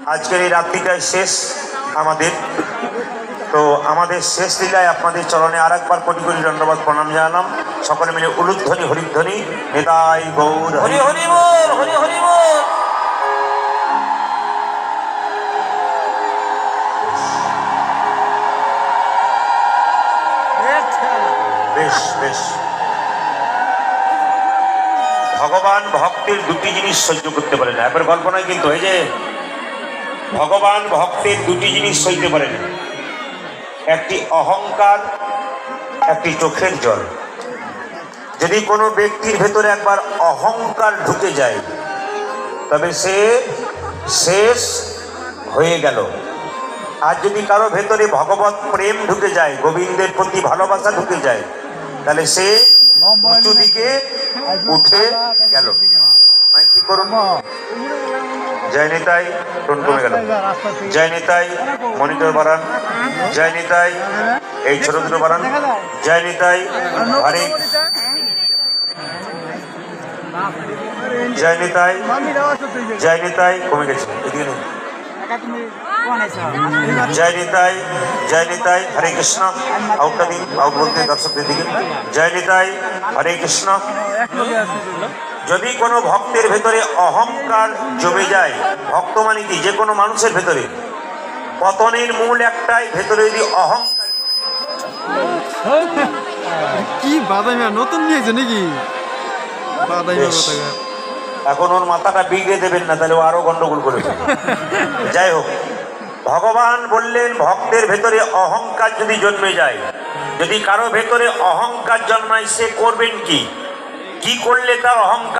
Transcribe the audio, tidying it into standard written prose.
আজকের এই রাত্রিটাই শেষ আমাদের। তো আমাদের শেষ লীলায় আপনাদের চরণে আর একবার কোটি কোটি দণ্ডবাদ প্রণাম জানালাম। সকলে মিলে উলুধ্বনি হরিধ্বনি নিতাই গৌর হরি হরি বল, হরি হরি বল। বেশ বেশ। ভগবান ভক্তের দুটি জিনিস সহ্য করতে পারে না। এবার গল্প নয় কিন্তু, এই যে ভগবান ভক্তের দুটি জিনিস সইতে পারে না, একটি অহংকার, একটি চোখের জল। যদি কোনো ব্যক্তির ভেতরে একবার অহংকার ঢুকে যায় তবে সে শেষ হয়ে গেল। আর যদি কারো ভেতরে ভগবত প্রেম ঢুকে যায়, গোবিন্দের প্রতি ভালোবাসা ঢুকে যায়, তাহলে সে উঁচু দিকে উঠে গেল। কি করুন, জয় নিতাই। টোন কমে গেল। জয় নিতাই, মনিটর বাড়ান। জয় নিতাই, এই ছোট দুটো বাড়ান। জয় নিতাই, হরে জয় নিতাই, জয় নিতাই। কমে গেছে, এদিকে নেই। জয় নিতাই, জয় নিতাই, হরে কৃষ্ণ। আউটটা দিন, আউট বলতে দর্শকদের দিকে। জয় নিতাই, হরে কৃষ্ণ। যদি কোনো ভক্তের ভেতরে অহংকার জমে যায়, ভক্ত মানে কি, যে কোনো মানুষের ভেতরে পতনের মূল একটাই, ভেতরে যদি অহংকার। কি বাদামি নতুন নিয়েছে নাকি? এখন ওর মাথাটা বিগড়ে দেবেন না, তাহলে ও আরো গন্ডগোল করে ফেলবে। যাই হোক, ভগবান বললেন ভক্তের ভেতরে অহংকার যদি জন্মে যায়, যদি কারো ভেতরে অহংকার জন্মায়, সে করবেন কি, কি করলে তার অহংকার